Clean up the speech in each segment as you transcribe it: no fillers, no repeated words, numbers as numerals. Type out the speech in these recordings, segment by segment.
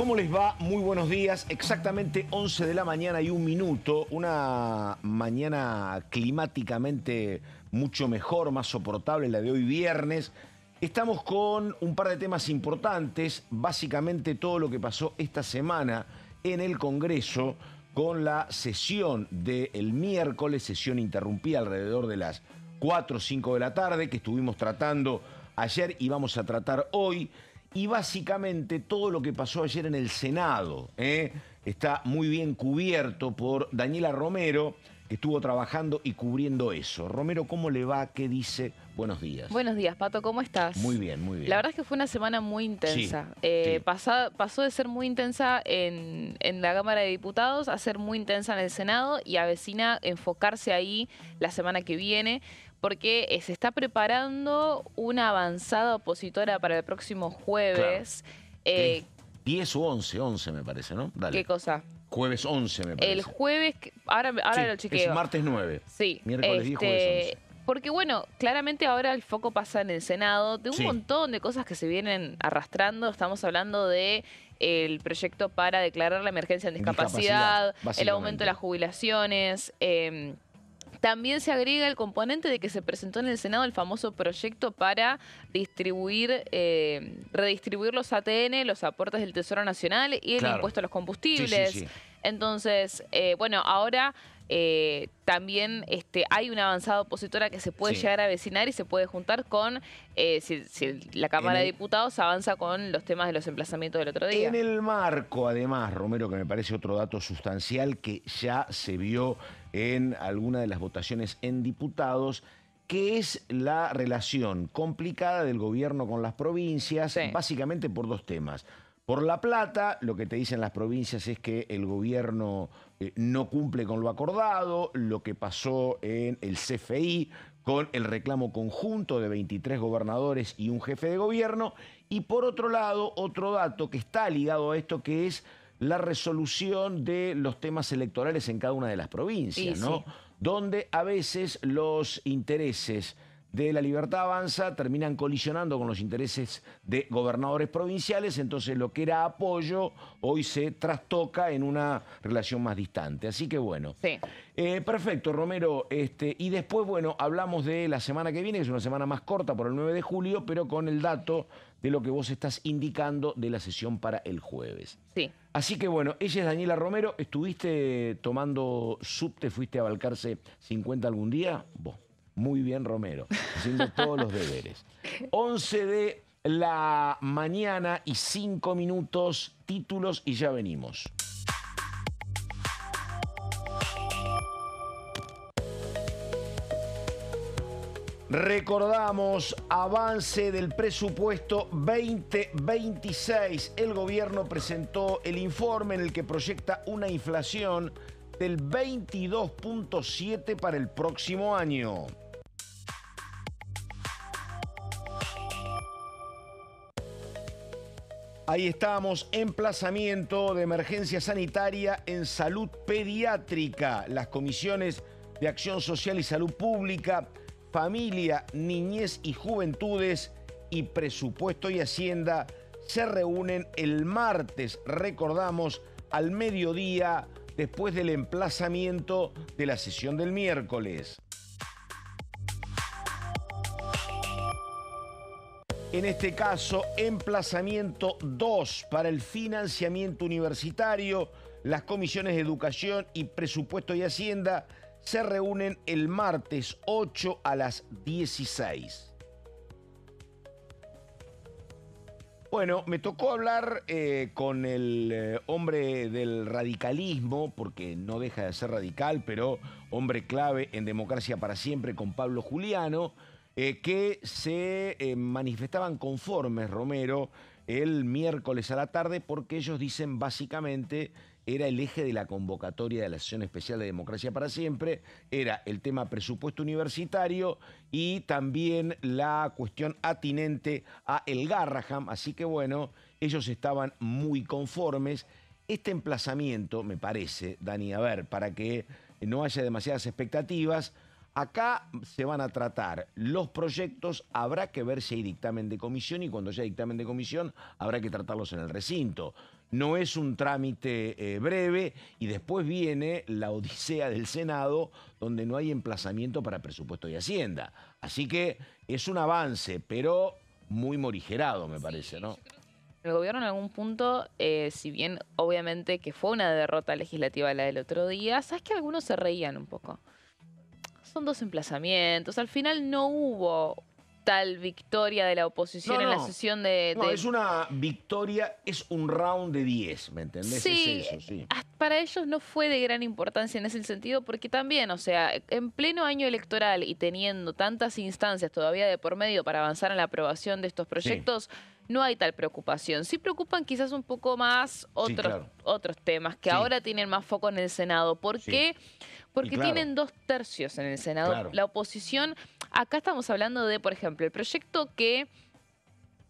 ¿Cómo les va? Muy buenos días. Exactamente 11 de la mañana y un minuto. Una mañana climáticamente mucho mejor, más soportable, la de hoy viernes. Estamos con un par de temas importantes. Básicamente todo lo que pasó esta semana en el Congreso con la sesión del miércoles, sesión interrumpida alrededor de las 4 o 5 de la tarde, que estuvimos tratando ayer y vamos a tratar hoy. Y básicamente todo lo que pasó ayer en el Senado está muy bien cubierto por Daniela Romero, que estuvo trabajando y cubriendo eso. Romero, ¿cómo le va? ¿Qué dice? Buenos días. Buenos días, Pato, ¿cómo estás? Muy bien, muy bien. La verdad es que fue una semana muy intensa. Sí. Pasó de ser muy intensa en la Cámara de Diputados a ser muy intensa en el Senado y avecina enfocarse ahí la semana que viene, porque se está preparando una avanzada opositora para el próximo jueves. Claro. 10 o 11 me parece, ¿no? Dale. ¿Qué cosa? Jueves 11 me parece. El jueves, ahora Sí, lo chequeo. es martes 9. Sí. Miércoles 10, jueves 11. Porque bueno, claramente ahora el foco pasa en el Senado de un Sí. montón de cosas que se vienen arrastrando. Estamos hablando de el proyecto para declarar la emergencia en discapacidad, el aumento de las jubilaciones. También se agrega el componente de que se presentó en el Senado el famoso proyecto para redistribuir los ATN, los aportes del Tesoro Nacional y el impuesto a los combustibles. Sí. Entonces, bueno, ahora también hay una avanzada opositora que se puede llegar a avecinar y se puede juntar con, si la Cámara de Diputados avanza con los temas de los emplazamientos del otro día. En el marco, además, Romero, que me parece otro dato sustancial que ya se vio en alguna de las votaciones en diputados, que es la relación complicada del gobierno con las provincias, básicamente por dos temas. Por la plata, lo que te dicen las provincias es que el gobierno no cumple con lo acordado, lo que pasó en el CFI con el reclamo conjunto de 23 gobernadores y un jefe de gobierno. Y por otro lado, otro dato que está ligado a esto, que es la resolución de los temas electorales en cada una de las provincias, ¿no? Donde a veces los intereses de La Libertad Avanza terminan colisionando con los intereses de gobernadores provinciales, entonces lo que era apoyo hoy se trastoca en una relación más distante. Así que bueno. Perfecto, Romero. Y después, bueno, hablamos de la semana que viene, que es una semana más corta por el 9 de julio, pero con el dato de lo que vos estás indicando de la sesión para el jueves. Así que bueno, ella es Daniela Romero. ¿Estuviste tomando subte, fuiste a Balcarce 50 algún día? Vos. Muy bien, Romero, haciendo todos los deberes. 11 de la mañana y 5 minutos, títulos y ya venimos. Recordamos, avance del presupuesto 2026. El gobierno presentó el informe en el que proyecta una inflación del 22.7 para el próximo año. Ahí estamos, emplazamiento de emergencia sanitaria en salud pediátrica. Las comisiones de Acción Social y Salud Pública, Familia, Niñez y Juventudes y Presupuesto y Hacienda se reúnen el martes, recordamos, al mediodía, después del emplazamiento de la sesión del miércoles. En este caso, emplazamiento 2 para el financiamiento universitario. Las comisiones de Educación y Presupuesto y Hacienda se reúnen el martes 8 a las 16. Bueno, me tocó hablar con el hombre del radicalismo, porque no deja de ser radical, pero hombre clave en Democracia para Siempre, con Pablo Juliano, que se manifestaban conformes, Romero, el miércoles a la tarde, porque ellos dicen básicamente era el eje de la convocatoria de la sesión especial de Democracia para Siempre, era el tema presupuesto universitario y también la cuestión atinente a el Garraham, así que bueno, ellos estaban muy conformes. Este emplazamiento, me parece, Dani, a ver, para que no haya demasiadas expectativas, Acá se van a tratar los proyectos, habrá que ver si hay dictamen de comisión y cuando haya dictamen de comisión habrá que tratarlos en el recinto. No es un trámite breve y después viene la odisea del Senado donde no hay emplazamiento para presupuesto y Hacienda. Así que es un avance, pero muy morigerado me parece, ¿no? El gobierno en algún punto, si bien obviamente que fue una derrota legislativa la del otro día, sabes que algunos se reían un poco. Son 2 emplazamientos. Al final no hubo tal victoria de la oposición en la sesión de... No, es una victoria, es un round de 10, ¿me entendés? Sí, Es eso, sí. Para ellos no fue de gran importancia en ese sentido porque también, o sea, en pleno año electoral y teniendo tantas instancias todavía de por medio para avanzar en la aprobación de estos proyectos, no hay tal preocupación. Sí preocupan quizás un poco más otros temas que ahora tienen más foco en el Senado. ¿Por qué? Porque tienen 2/3 en el Senado. La oposición, acá estamos hablando de, por ejemplo, el proyecto que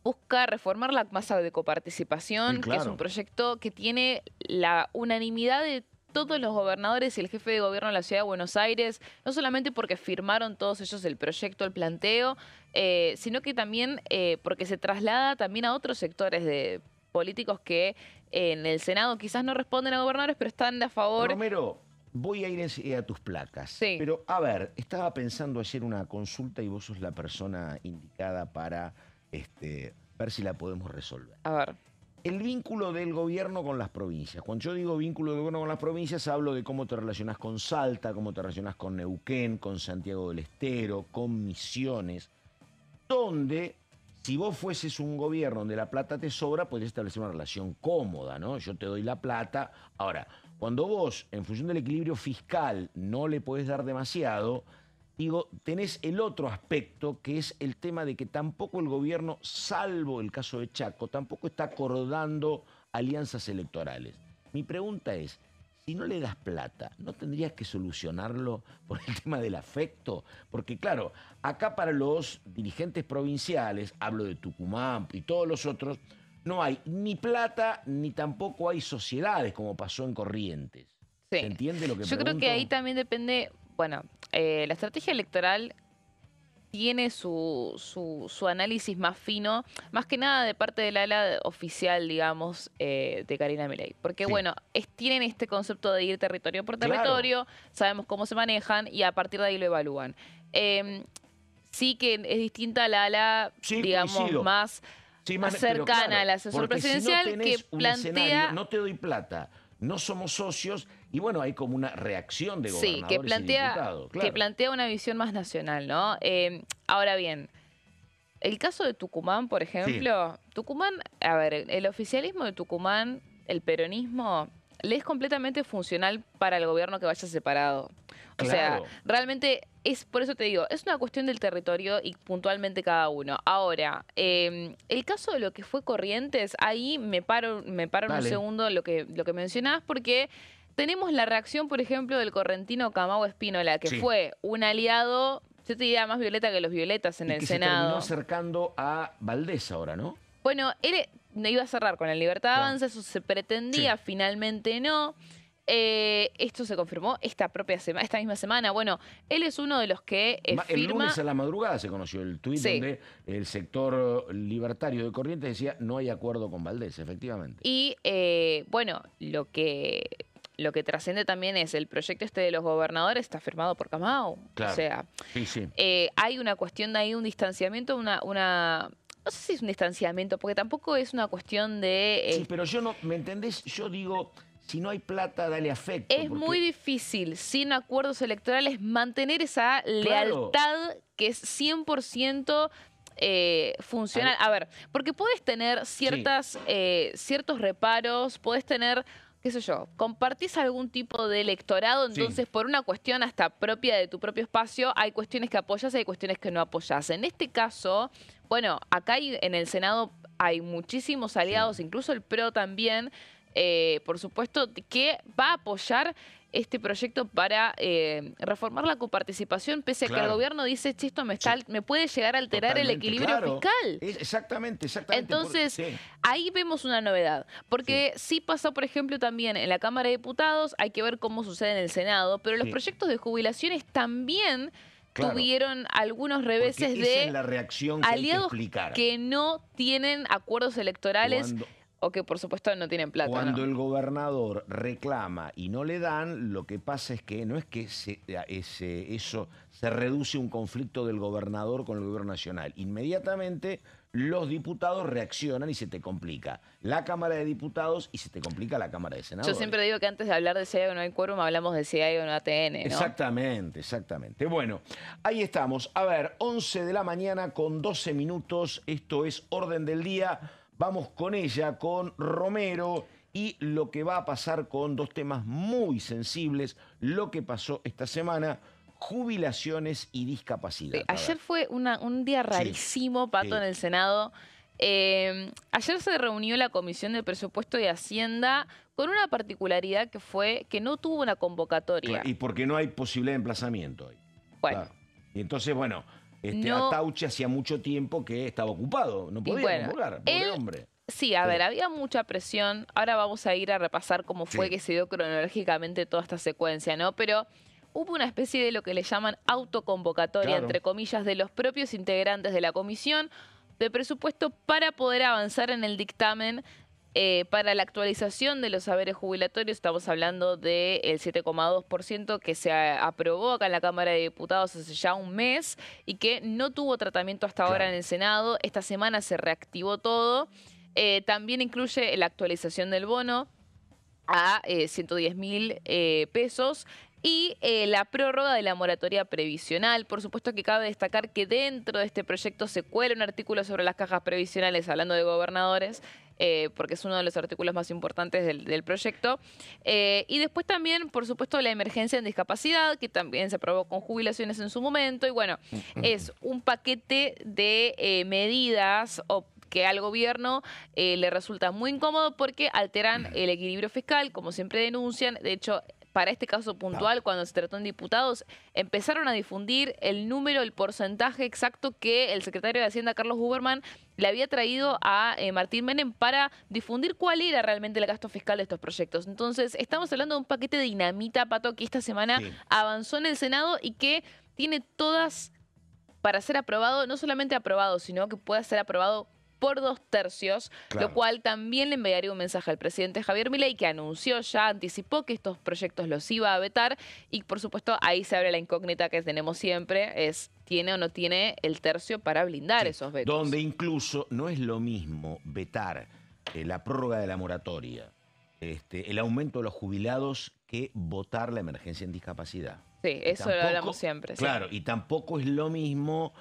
busca reformar la masa de coparticipación, que es un proyecto que tiene la unanimidad de todos los gobernadores y el jefe de gobierno de la Ciudad de Buenos Aires, no solamente porque firmaron todos ellos el proyecto, el planteo, sino que también porque se traslada también a otros sectores de políticos que en el Senado quizás no responden a gobernadores, pero están a favor. Romero, voy a ir enseguida a tus placas. Sí. Pero, a ver, estaba pensando ayer una consulta y vos sos la persona indicada para ver si la podemos resolver. A ver. El vínculo del gobierno con las provincias. Cuando yo digo vínculo del gobierno con las provincias, hablo de cómo te relacionás con Salta, cómo te relacionás con Neuquén, con Santiago del Estero, con Misiones, donde si vos fueses un gobierno donde la plata te sobra, podés establecer una relación cómoda, ¿no? Yo te doy la plata. Ahora, cuando vos, en función del equilibrio fiscal, no le podés dar demasiado, digo, tenés el otro aspecto, que es el tema de que tampoco el gobierno, salvo el caso de Chaco, tampoco está acordando alianzas electorales. Mi pregunta es, si no le das plata, ¿no tendrías que solucionarlo por el tema del afecto? Porque claro, acá para los dirigentes provinciales, hablo de Tucumán y todos los otros, no hay ni plata ni tampoco hay sociedades como pasó en Corrientes. Sí. ¿Se entiende lo que Yo creo que ahí también depende, bueno, la estrategia electoral tiene su análisis más fino, más que nada de parte del ala oficial, digamos, de Karina Milei. Porque, bueno, tienen este concepto de ir territorio por territorio, sabemos cómo se manejan y a partir de ahí lo evalúan. Sí que es distinta la ala, digamos, más cercana al asesor presidencial, si no que plantea... No te doy plata, no somos socios, y bueno, hay como una reacción de gobernadores que plantea, y diputados. que plantea una visión más nacional, ¿no? Ahora bien, el caso de Tucumán, por ejemplo, Tucumán, a ver, el oficialismo de Tucumán, el peronismo, le es completamente funcional para el gobierno que vaya separado. O sea, realmente es, por eso te digo, es una cuestión del territorio y puntualmente cada uno. Ahora, el caso de lo que fue Corrientes, ahí me paro un segundo lo que mencionabas, porque tenemos la reacción, por ejemplo, del correntino Camau Espínola, que fue un aliado, yo te diría, más violeta que los violetas en el Senado. Se terminó acercando a Valdés ahora, ¿no? Bueno, él iba a cerrar con la Libertad Avanza, eso se pretendía, finalmente no. Esto se confirmó esta misma semana. Bueno, él es uno de los que El lunes a la madrugada se conoció el tuit donde el sector libertario de Corrientes decía no hay acuerdo con Valdés, efectivamente. Y bueno, lo que trasciende también es el proyecto de los gobernadores está firmado por Camau. O sea, hay una cuestión de ahí, un distanciamiento, no sé si es un distanciamiento, porque tampoco es una cuestión de... Sí, pero yo no, ¿me entendés? Yo digo, si no hay plata, dale afecto. Es muy difícil, sin acuerdos electorales, mantener esa lealtad que es 100% funcional. A ver, porque puedes tener ciertos reparos, puedes tener... qué sé yo, compartís algún tipo de electorado, entonces por una cuestión hasta propia de tu propio espacio, hay cuestiones que apoyas y hay cuestiones que no apoyas. En este caso, bueno, acá en el Senado hay muchísimos aliados, incluso el PRO también, por supuesto, que va a apoyar este proyecto para reformar la coparticipación, pese a que el Claro. gobierno dice, che, esto me puede llegar a alterar el Totalmente, equilibrio claro. fiscal. Exactamente. Entonces, Sí, ahí vemos una novedad, porque sí pasó, por ejemplo, también en la Cámara de Diputados, hay que ver cómo sucede en el Senado, pero los sí, proyectos de jubilaciones también claro. tuvieron algunos Porque reveses esa es de la reacción que hay que aliados explicar. que no tienen acuerdos electorales Cuando, o que, por supuesto, no tienen plata, Cuando ¿no? el gobernador reclama y no le dan, lo que pasa es que no es que eso se reduce a un conflicto del gobernador con el gobierno nacional. Inmediatamente los diputados reaccionan y se te complica la Cámara de Diputados y se te complica la Cámara de Yo Senadores. siempre digo que antes de hablar de si hay o no hay quórum, hablamos de si hay o no ATN, ¿no? Exactamente. Bueno, ahí estamos. A ver, 11 de la mañana con 12 minutos. Esto es Orden del Día. Vamos con ella, con Romero, y lo que va a pasar con dos temas muy sensibles. Lo que pasó esta semana, jubilaciones y discapacidad. Sí, ayer fue un día rarísimo, Pato, en el Senado. Ayer se reunió la Comisión de Presupuesto y Hacienda con una particularidad que fue que no tuvo una convocatoria. Claro, y porque no hay posibilidad de emplazamiento hoy. Bueno. Claro. Y entonces, bueno, No. Atauchi hacía mucho tiempo que estaba ocupado, no podía convocar, pobre hombre. Sí, a ver, había mucha presión. Ahora vamos a ir a repasar cómo fue Sí. que se dio cronológicamente toda esta secuencia, ¿no? Pero hubo una especie de lo que le llaman autoconvocatoria, Claro. entre comillas, de los propios integrantes de la comisión de presupuesto para poder avanzar en el dictamen para la actualización de los saberes jubilatorios. Estamos hablando del 7,2% que se aprobó acá en la Cámara de Diputados hace ya un mes y que no tuvo tratamiento hasta ahora en el Senado. Esta semana se reactivó todo. También incluye la actualización del bono a 110.000 pesos y la prórroga de la moratoria previsional. Por supuesto que cabe destacar que dentro de este proyecto se cuela un artículo sobre las cajas previsionales, hablando de gobernadores, porque es uno de los artículos más importantes del proyecto. Y después también, por supuesto, la emergencia en discapacidad, que también se aprobó con jubilaciones en su momento. Y bueno, es un paquete de medidas que al gobierno le resulta muy incómodo porque alteran el equilibrio fiscal, como siempre denuncian. De hecho, para este caso puntual, cuando se trató en diputados, empezaron a difundir el número, el porcentaje exacto que el secretario de Hacienda, Carlos Huberman, le había traído a Martín Menem para difundir cuál era realmente el gasto fiscal de estos proyectos. Entonces, estamos hablando de un paquete de dinamita, Pato, que esta semana avanzó en el Senado y que tiene todas para ser aprobado, no solamente aprobado, sino que pueda ser aprobado por 2/3, lo cual también le enviaría un mensaje al presidente Javier Milei, que anunció ya, anticipó que estos proyectos los iba a vetar, y por supuesto ahí se abre la incógnita que tenemos siempre, es ¿tiene o no tiene el tercio para blindar esos vetos? Donde incluso no es lo mismo vetar la prórroga de la moratoria, el aumento de los jubilados, que votar la emergencia en discapacidad. Sí, eso lo hablamos siempre. Claro, y tampoco es lo mismo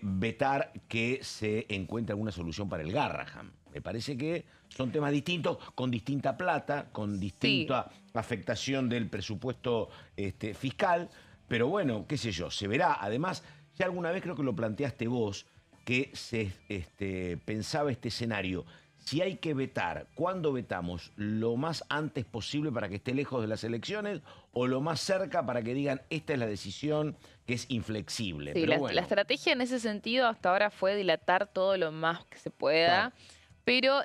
vetar que se encuentre alguna solución para el Garrahan. Me parece que son temas distintos, con distinta plata, con distinta afectación del presupuesto fiscal, pero bueno, qué sé yo, se verá. Además, ya alguna vez creo que lo planteaste vos, que se pensaba este escenario. Si hay que vetar, ¿cuándo vetamos? ¿Lo más antes posible para que esté lejos de las elecciones o lo más cerca para que digan esta es la decisión que es inflexible? Sí, pero la estrategia en ese sentido hasta ahora fue dilatar todo lo más que se pueda. Pero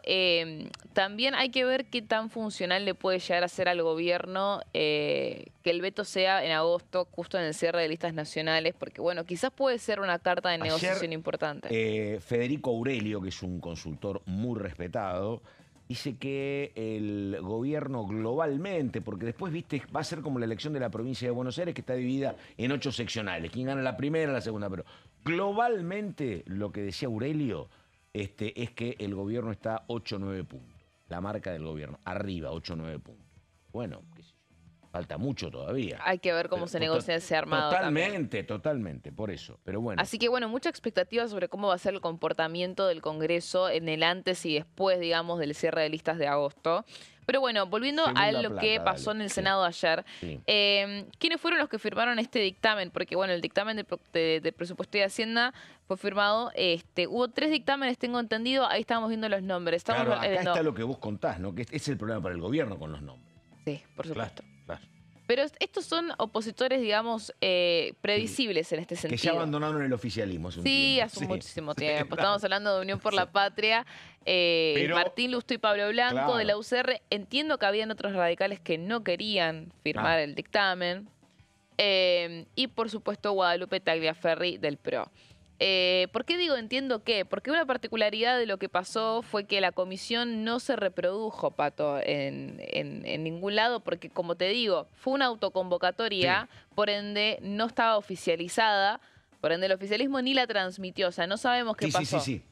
también hay que ver qué tan funcional le puede llegar a ser al gobierno que el veto sea en agosto, justo en el cierre de listas nacionales, porque bueno, quizás puede ser una carta de negociación importante. Federico Aurelio, que es un consultor muy respetado, dice que el gobierno globalmente, porque después, viste, va a ser como la elección de la provincia de Buenos Aires, que está dividida en 8 seccionales. ¿Quién gana la primera, la segunda? Pero globalmente, lo que decía Aurelio, es que el gobierno está 8 o 9 puntos. La marca del gobierno, arriba, 8 o 9 puntos. Bueno, qué sé yo. Falta mucho todavía. Hay que ver cómo se negocia ese armado Totalmente, totalmente, por eso. Pero bueno. Así que bueno, mucha expectativa sobre cómo va a ser el comportamiento del Congreso en el antes y después, digamos, del cierre de listas de agosto. Pero bueno, volviendo a lo que pasó en el Senado ayer, ¿quiénes fueron los que firmaron este dictamen? Porque bueno, el dictamen de Presupuesto y Hacienda fue firmado, hubo 3 dictámenes, tengo entendido, ahí estamos viendo los nombres. Claro, acá está lo que vos contás, ¿no? Que es el problema para el gobierno con los nombres. Sí, por supuesto. Claro. Pero estos son opositores, digamos, previsibles en este sentido. Que ya abandonaron el oficialismo hace un tiempo. Hace muchísimo tiempo. Estamos hablando de Unión por la Patria. Martín Lustó y Pablo Blanco de la UCR. Entiendo que habían otros radicales que no querían firmar el dictamen. Y por supuesto Guadalupe Tagliaferri del PRO. ¿Por qué digo entiendo qué? Porque una particularidad de lo que pasó fue que la comisión no se reprodujo, Pato, en ningún lado, porque como te digo, fue una autoconvocatoria, por ende no estaba oficializada, por ende el oficialismo ni la transmitió, o sea, no sabemos qué pasó. Sí.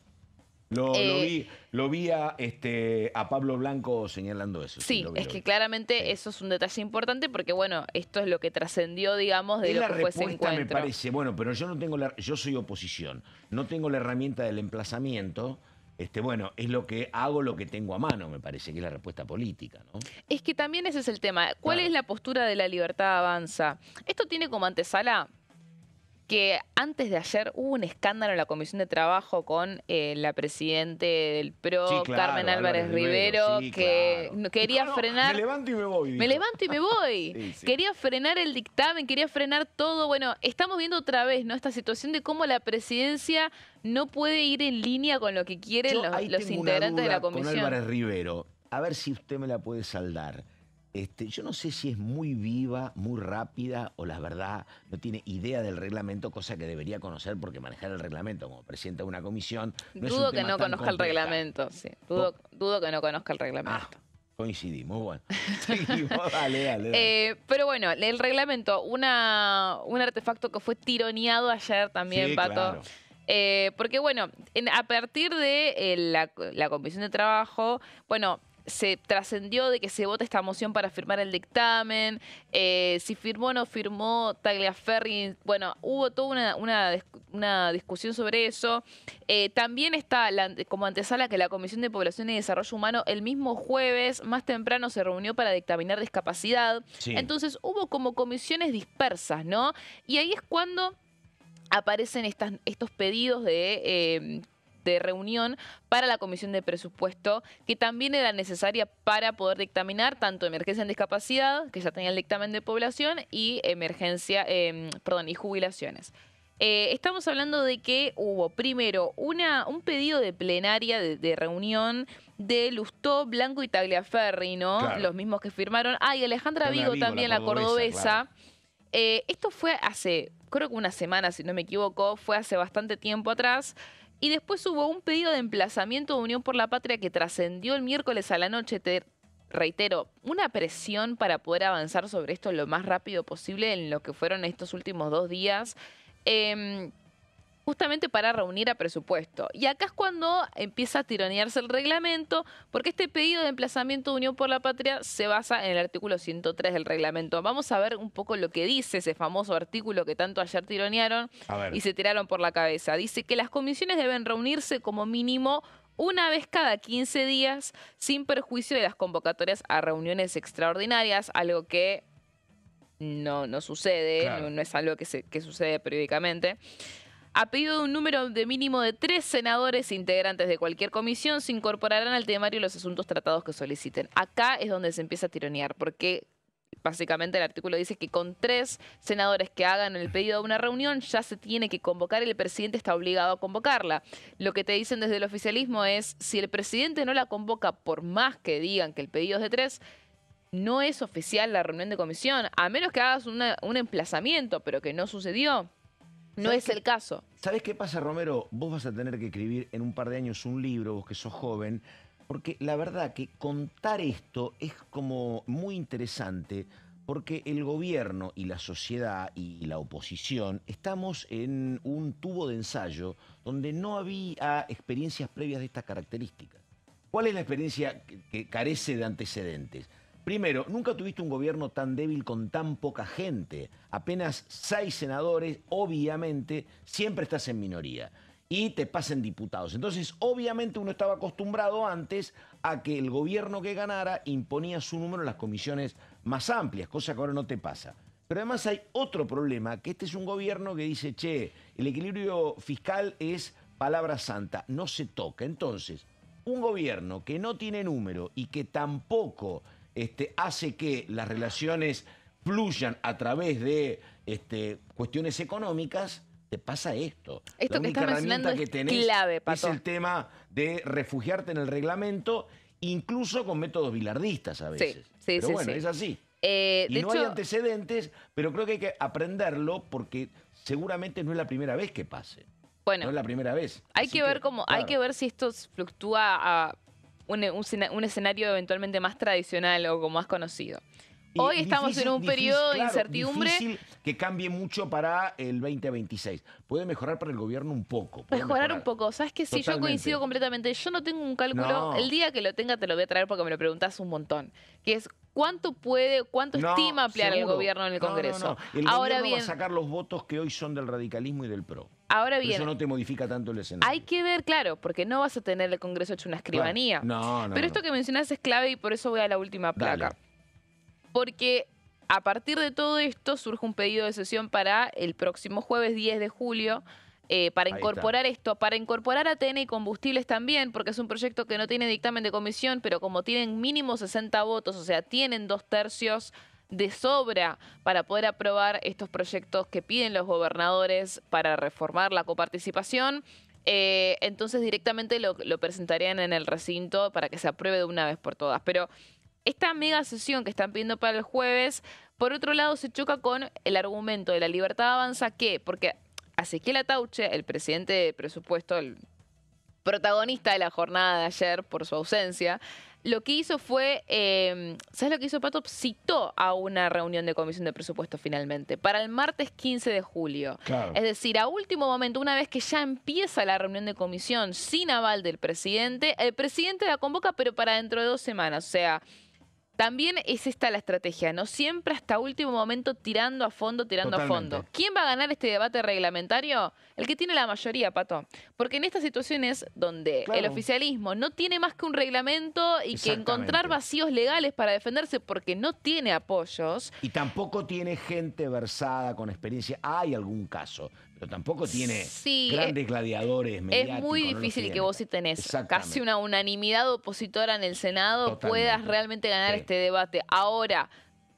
Lo vi a Pablo Blanco señalando eso. Sí, es que claramente eso es un detalle importante porque, bueno, esto es lo que trascendió, digamos, de lo que fue ese encuentro. Me parece, bueno, pero yo no tengo yo soy oposición, no tengo la herramienta del emplazamiento. Bueno, es hago lo que tengo a mano, me parece que es la respuesta política, ¿no? Es que también ese es el tema. ¿Cuál es la postura de la Libertad Avanza? Esto tiene como antesala que antes de ayer hubo un escándalo en la Comisión de Trabajo con la presidente del PRO, Carmen Álvarez Rivero, que quería frenar... Me levanto y me voy. Me levanto y me voy. Quería frenar el dictamen, quería frenar todo. Bueno, estamos viendo otra vez, ¿no?, esta situación de cómo la presidencia no puede ir en línea con lo que quieren los integrantes de la comisión. Con Álvarez Rivero, a ver si usted me la puede saldar. Yo no sé si es muy viva, muy rápida o la verdad no tiene idea del reglamento, cosa que debería conocer porque manejar el reglamento como presidente de una comisión no dudo que no conozca el reglamento, sí. Dudo que no conozca el reglamento. Coincidimos, bueno. Seguimos, dale. Pero bueno, el reglamento, un artefacto que fue tironeado ayer también, Pato. Claro. Porque bueno, a partir de la Comisión de Trabajo, bueno, se trascendió de que se vote esta moción para firmar el dictamen, si firmó o no firmó Tagliaferri, bueno, hubo toda una discusión sobre eso. También está como antesala que la Comisión de Población y Desarrollo Humano el mismo jueves, más temprano, se reunió para dictaminar discapacidad. Sí. Entonces hubo como comisiones dispersas, ¿no? Y ahí es cuando aparecen estos pedidos de reunión para la Comisión de Presupuesto, que también era necesaria para poder dictaminar tanto emergencia en discapacidad, que ya tenía el dictamen de población, y y jubilaciones. Estamos hablando de que hubo primero un pedido de plenaria de reunión de Lustó, Blanco y Tagliaferri, ¿no? Claro. Los mismos que firmaron. Y Alejandra Vigo también, la cordobesa. Claro. Esto fue hace, creo que una semana, si no me equivoco, fue hace bastante tiempo atrás. Y después hubo un pedido de emplazamiento de Unión por la Patria que trascendió el miércoles a la noche. Te reitero, una presión para poder avanzar sobre esto lo más rápido posible en lo que fueron estos últimos 2 días. Justamente para reunir a presupuesto. Y acá es cuando empieza a tironearse el reglamento, porque este pedido de emplazamiento de Unión por la Patria se basa en el artículo 103 del reglamento. Vamos a ver un poco lo que dice ese famoso artículo que tanto ayer tironearon y se tiraron por la cabeza. Dice que las comisiones deben reunirse como mínimo una vez cada 15 días, sin perjuicio de las convocatorias a reuniones extraordinarias, algo que no sucede, claro. no es algo que sucede periódicamente. A pedido de un número de mínimo de 3 senadores integrantes de cualquier comisión, se incorporarán al temario los asuntos tratados que soliciten. Acá es donde se empieza a tironear, porque básicamente el artículo dice que con 3 senadores que hagan el pedido de una reunión ya se tiene que convocar y el presidente está obligado a convocarla. Lo que te dicen desde el oficialismo es, si el presidente no la convoca, por más que digan que el pedido es de 3, no es oficial la reunión de comisión, a menos que hagas un emplazamiento, pero que no sucedió. No es el caso. ¿Sabés qué pasa, Romero? Vos vas a tener que escribir en un par de años un libro, vos que sos joven, porque la verdad que contar esto es como muy interesante, porque el gobierno y la sociedad y la oposición estamos en un tubo de ensayo donde no había experiencias previas de estas características. ¿Cuál es la experiencia que carece de antecedentes? Primero, nunca tuviste un gobierno tan débil con tan poca gente. Apenas 6 senadores, obviamente, siempre estás en minoría. Y te pasen diputados. Entonces, obviamente uno estaba acostumbrado antes a que el gobierno que ganara imponía su número en las comisiones más amplias, cosa que ahora no te pasa. Pero además hay otro problema, que este es un gobierno que dice, che, el equilibrio fiscal es palabra santa, no se toca. Entonces, un gobierno que no tiene número y que tampoco hace que las relaciones fluyan a través de cuestiones económicas, te pasa esto. Esto La que única estás mencionando herramienta que tenés es clave, es Pato. el tema de refugiarte en el reglamento, incluso con métodos bilardistas a veces. Pero bueno, es así. Y no hay antecedentes, pero creo que hay que aprenderlo porque seguramente no es la primera vez que pase. Bueno, no es la primera vez. Hay que ver cómo, claro, hay que ver si esto fluctúa a un escenario eventualmente más tradicional o como más conocido. Hoy estamos en un periodo de incertidumbre. Es difícil que cambie mucho para el 2026. Puede mejorar para el gobierno un poco. Mejorar un poco. ¿Sabes qué? Sí, yo coincido completamente. Yo no tengo un cálculo. No. El día que lo tenga te lo voy a traer porque me lo preguntás un montón. Que es cuánto estima ampliar el gobierno en el Congreso. El gobierno va a sacar los votos que hoy son del radicalismo y del PRO. Ahora bien, eso no te modifica tanto el escenario. Hay que ver, claro, porque no vas a tener el Congreso hecho una escribanía. Claro. Pero esto que mencionás es clave y por eso voy a la última placa. Dale. Porque a partir de todo esto surge un pedido de sesión para el próximo jueves 10 de julio para incorporar esto, para incorporar ATN y combustibles también, porque es un proyecto que no tiene dictamen de comisión, pero como tienen mínimo 60 votos, o sea, tienen 2/3 de sobra para poder aprobar estos proyectos que piden los gobernadores para reformar la coparticipación, entonces directamente lo presentarían en el recinto para que se apruebe de una vez por todas. Pero esta mega sesión que están pidiendo para el jueves, por otro lado, se choca con el argumento de La Libertad Avanza, porque Ezequiel Atauche, el presidente de presupuesto, el protagonista de la jornada de ayer por su ausencia, lo que hizo fue, ¿sabes lo que hizo, Pato? Citó a una reunión de comisión de presupuesto finalmente, para el martes 15 de julio. Claro. Es decir, a último momento, una vez que ya empieza la reunión de comisión sin aval del presidente, el presidente la convoca, pero para dentro de 2 semanas. O sea, también es esta la estrategia, ¿no? Siempre hasta último momento tirando a fondo. ¿Quién va a ganar este debate reglamentario? El que tiene la mayoría, Pato. Porque en estas situaciones donde el oficialismo no tiene más que un reglamento y que encontrar vacíos legales para defenderse porque no tiene apoyos. Y tampoco tiene gente versada con experiencia. Hay algún caso, pero tampoco tiene grandes gladiadores mediáticos. Es muy difícil que vos, si tenés casi una unanimidad opositora en el Senado, puedas realmente ganar este debate. Ahora,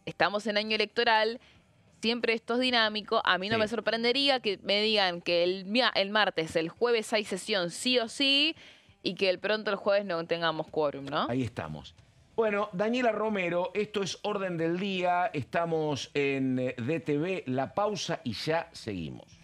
estamos en año electoral, siempre esto es dinámico. A mí no me sorprendería que me digan que el martes, el jueves hay sesión sí o sí y que pronto el jueves no tengamos quórum, ¿no? Ahí estamos. Bueno, Daniela Romero, esto es Orden del Día. Estamos en DTV, la pausa y ya seguimos.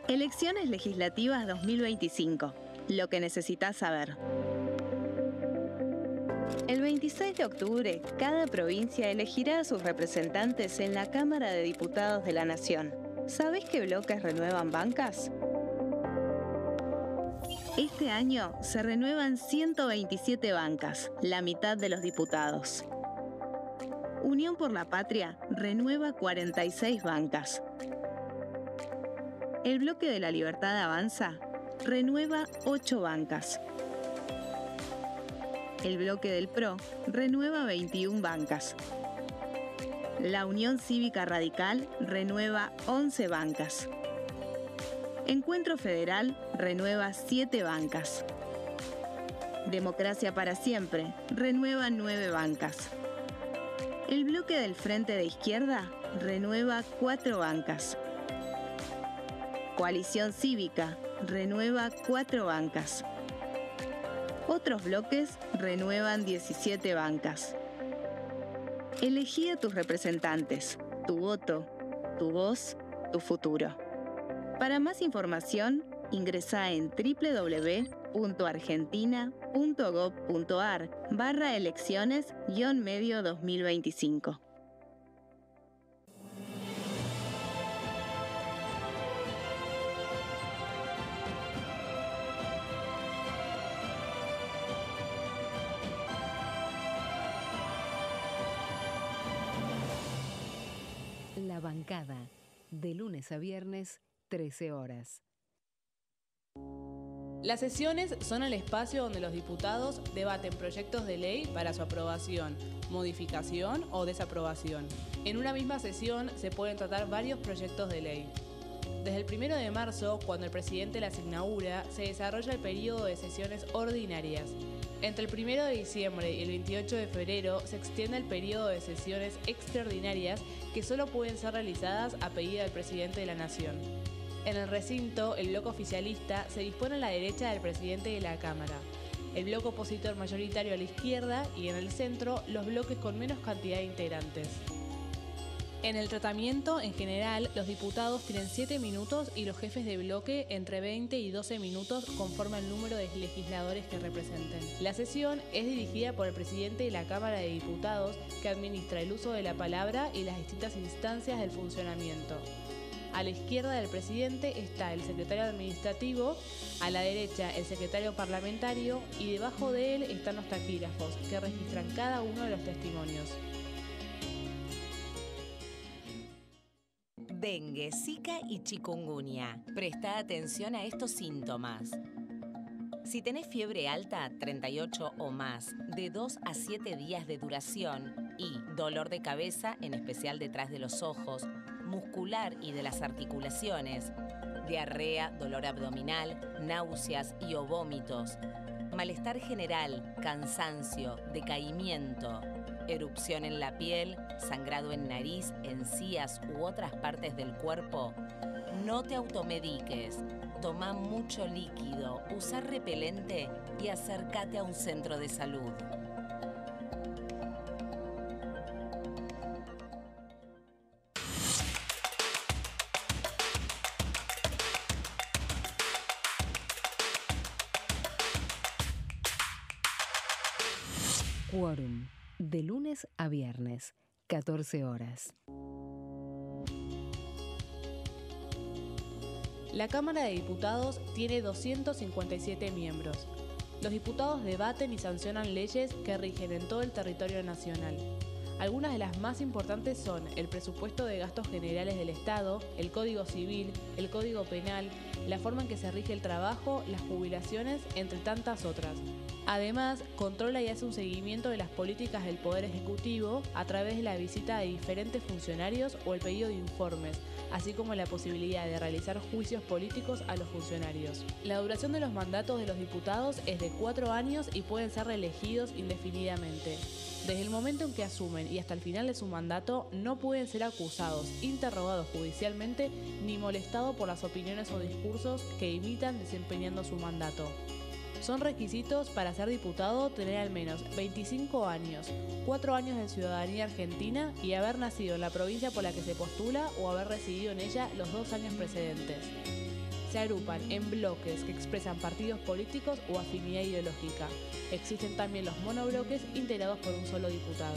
Elecciones legislativas 2025. Lo que necesitas saber. El 26 de octubre, cada provincia elegirá a sus representantes en la Cámara de Diputados de la Nación. ¿Sabés qué bloques renuevan bancas? Este año se renuevan 127 bancas, la mitad de los diputados. Unión por la Patria renueva 46 bancas. El bloque de La Libertad Avanza renueva 8 bancas. El bloque del PRO renueva 21 bancas. La Unión Cívica Radical renueva 11 bancas. Encuentro Federal renueva 7 bancas. Democracia para Siempre renueva 9 bancas. El bloque del Frente de Izquierda renueva 4 bancas. Coalición Cívica renueva 4 bancas. Otros bloques renuevan 17 bancas. Elegí a tus representantes. Tu voto, tu voz, tu futuro. Para más información, ingresá en www.argentina.gov.ar/elecciones-medio 2025. La bancada, de lunes a viernes, 13 horas. Las sesiones son el espacio donde los diputados debaten proyectos de ley para su aprobación, modificación o desaprobación. En una misma sesión se pueden tratar varios proyectos de ley. Desde el 1 de marzo, cuando el presidente las inaugura, se desarrolla el periodo de sesiones ordinarias. Entre el 1 de diciembre y el 28 de febrero se extiende el periodo de sesiones extraordinarias que solo pueden ser realizadas a pedido del presidente de la Nación. En el recinto, el bloque oficialista se dispone a la derecha del presidente de la Cámara, el bloque opositor mayoritario a la izquierda y en el centro los bloques con menos cantidad de integrantes. En el tratamiento, en general, los diputados tienen 7 minutos y los jefes de bloque entre 20 y 12 minutos conforme al número de legisladores que representen. La sesión es dirigida por el presidente de la Cámara de Diputados, que administra el uso de la palabra y las distintas instancias del funcionamiento. A la izquierda del presidente está el secretario administrativo, a la derecha el secretario parlamentario y debajo de él están los taquígrafos, que registran cada uno de los testimonios. Dengue, Zika y chikungunya. Presta atención a estos síntomas. Si tenés fiebre alta, 38 o más, de 2 a 7 días de duración y dolor de cabeza, en especial detrás de los ojos, muscular y de las articulaciones, diarrea, dolor abdominal, náuseas y o vómitos, malestar general, cansancio, decaimiento, erupción en la piel, sangrado en nariz, encías u otras partes del cuerpo, no te automediques, toma mucho líquido, usa repelente y acércate a un centro de salud. Quórum, de lunes a viernes, 14 horas. La Cámara de Diputados tiene 257 miembros. Los diputados debaten y sancionan leyes que rigen en todo el territorio nacional. Algunas de las más importantes son el presupuesto de gastos generales del Estado, el Código Civil, el Código Penal, la forma en que se rige el trabajo, las jubilaciones, entre tantas otras. Además, controla y hace un seguimiento de las políticas del Poder Ejecutivo a través de la visita de diferentes funcionarios o el pedido de informes, así como la posibilidad de realizar juicios políticos a los funcionarios. La duración de los mandatos de los diputados es de 4 años y pueden ser reelegidos indefinidamente. Desde el momento en que asumen y hasta el final de su mandato, no pueden ser acusados, interrogados judicialmente, ni molestados por las opiniones o discursos que imitan desempeñando su mandato. Son requisitos para ser diputado tener al menos 25 años, 4 años de ciudadanía argentina y haber nacido en la provincia por la que se postula o haber residido en ella los 2 años precedentes. Se agrupan en bloques que expresan partidos políticos o afinidad ideológica. Existen también los monobloques integrados por un solo diputado.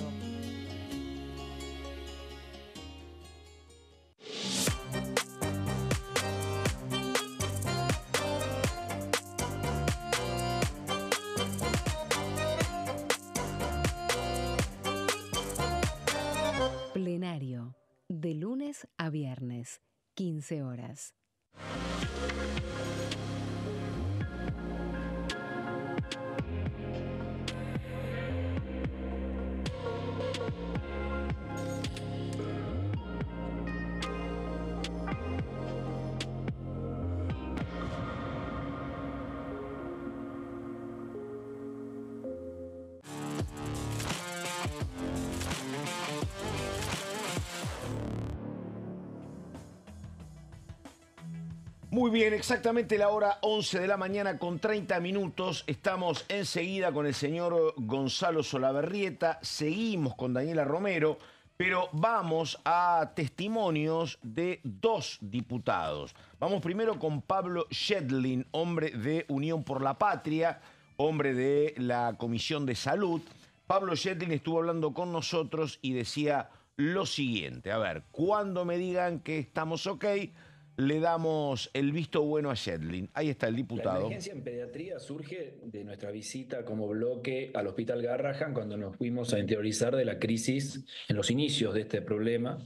Plenario, de lunes a viernes, 15 horas. Muy bien, exactamente la hora 11 de la mañana con 30 minutos. Estamos enseguida con el señor Gonzalo Solabarrieta. Seguimos con Daniela Romero, pero vamos a testimonios de 2 diputados. Vamos primero con Pablo Schedlin, hombre de Unión por la Patria, hombre de la Comisión de Salud. Pablo Schedlin estuvo hablando con nosotros y decía lo siguiente. A ver, cuando me digan que estamos ok, le damos el visto bueno a Schedlin. Ahí está el diputado. La emergencia en pediatría surge de nuestra visita como bloque al Hospital Garrahan cuando nos fuimos a interiorizar de la crisis en los inicios de este problema,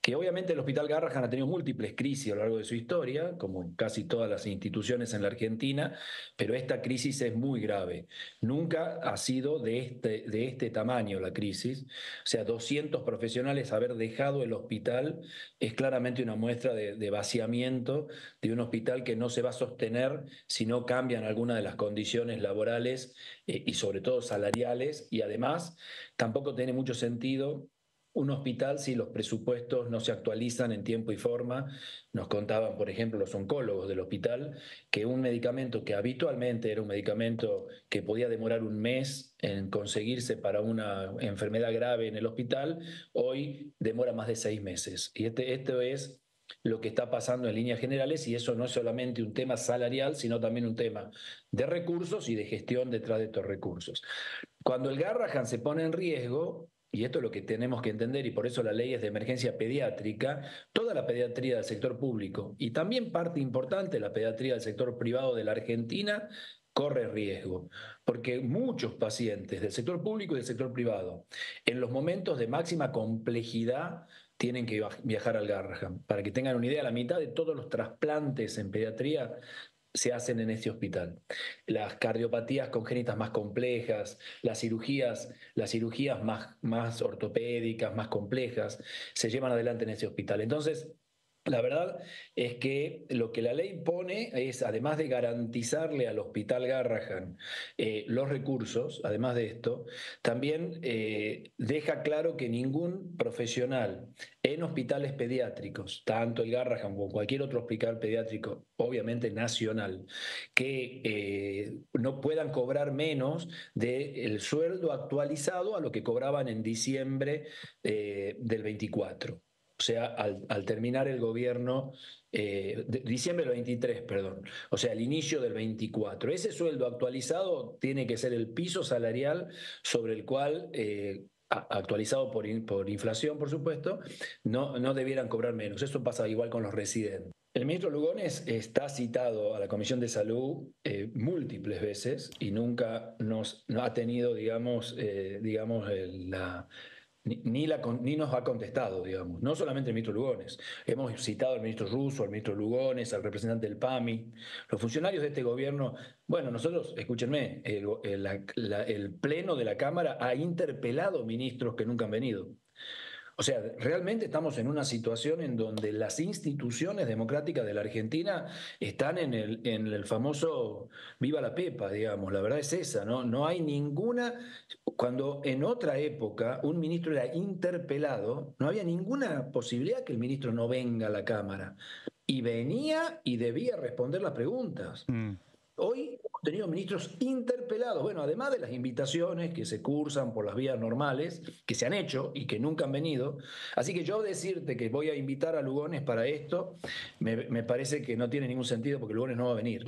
que obviamente el Hospital Garrahan ha tenido múltiples crisis a lo largo de su historia, como casi todas las instituciones en la Argentina, pero esta crisis es muy grave. Nunca ha sido de este tamaño la crisis. O sea, 200 profesionales haber dejado el hospital es claramente una muestra de vaciamiento de un hospital que no se va a sostener si no cambian algunas de las condiciones laborales y sobre todo salariales, y además tampoco tiene mucho sentido un hospital si los presupuestos no se actualizan en tiempo y forma. Nos contaban, por ejemplo, los oncólogos del hospital, que un medicamento que habitualmente era un medicamento que podía demorar un mes en conseguirse para una enfermedad grave en el hospital, hoy demora más de 6 meses. Y esto es lo que está pasando en líneas generales, y eso no es solamente un tema salarial, sino también un tema de recursos y de gestión detrás de estos recursos. Cuando el Garrahan se pone en riesgo, y esto es lo que tenemos que entender, y por eso la ley es de emergencia pediátrica, toda la pediatría del sector público y también parte importante de la pediatría del sector privado de la Argentina corre riesgo, porque muchos pacientes del sector público y del sector privado, en los momentos de máxima complejidad, tienen que viajar al Garrahan. Para que tengan una idea, la mitad de todos los trasplantes en pediatría se hacen en este hospital. Las cardiopatías congénitas más complejas, las cirugías más ortopédicas, más complejas, se llevan adelante en este hospital. Entonces, la verdad es que lo que la ley pone es, además de garantizarle al Hospital Garrahan los recursos, además de esto, también deja claro que ningún profesional en hospitales pediátricos, tanto el Garrahan como cualquier otro hospital pediátrico, obviamente nacional, que no puedan cobrar menos del sueldo actualizado a lo que cobraban en diciembre del 24. O sea, al terminar el gobierno, diciembre del 23, perdón, o sea, el inicio del 24. Ese sueldo actualizado tiene que ser el piso salarial sobre el cual, actualizado por inflación, por supuesto, no debieran cobrar menos. Eso pasa igual con los residentes. El ministro Lugones está citado a la Comisión de Salud múltiples veces y nunca no ha tenido, ni nos ha contestado, digamos. No solamente el ministro Lugones. Hemos citado al ministro Russo, al ministro Lugones, al representante del PAMI. Los funcionarios de este gobierno, bueno, nosotros, escúchenme, el Pleno de la Cámara ha interpelado ministros que nunca han venido. O sea, realmente estamos en una situación en donde las instituciones democráticas de la Argentina están en el famoso viva la pepa, digamos. La verdad es esa, ¿no? No hay ninguna... Cuando en otra época un ministro era interpelado, no había ninguna posibilidad que el ministro no venga a la Cámara. Y venía y debía responder las preguntas. Hoy hemos tenido ministros interpelados, bueno, además de las invitaciones que se cursan por las vías normales, que se han hecho y que nunca han venido. Así que yo decirte que voy a invitar a Lugones para esto, me parece que no tiene ningún sentido porque Lugones no va a venir.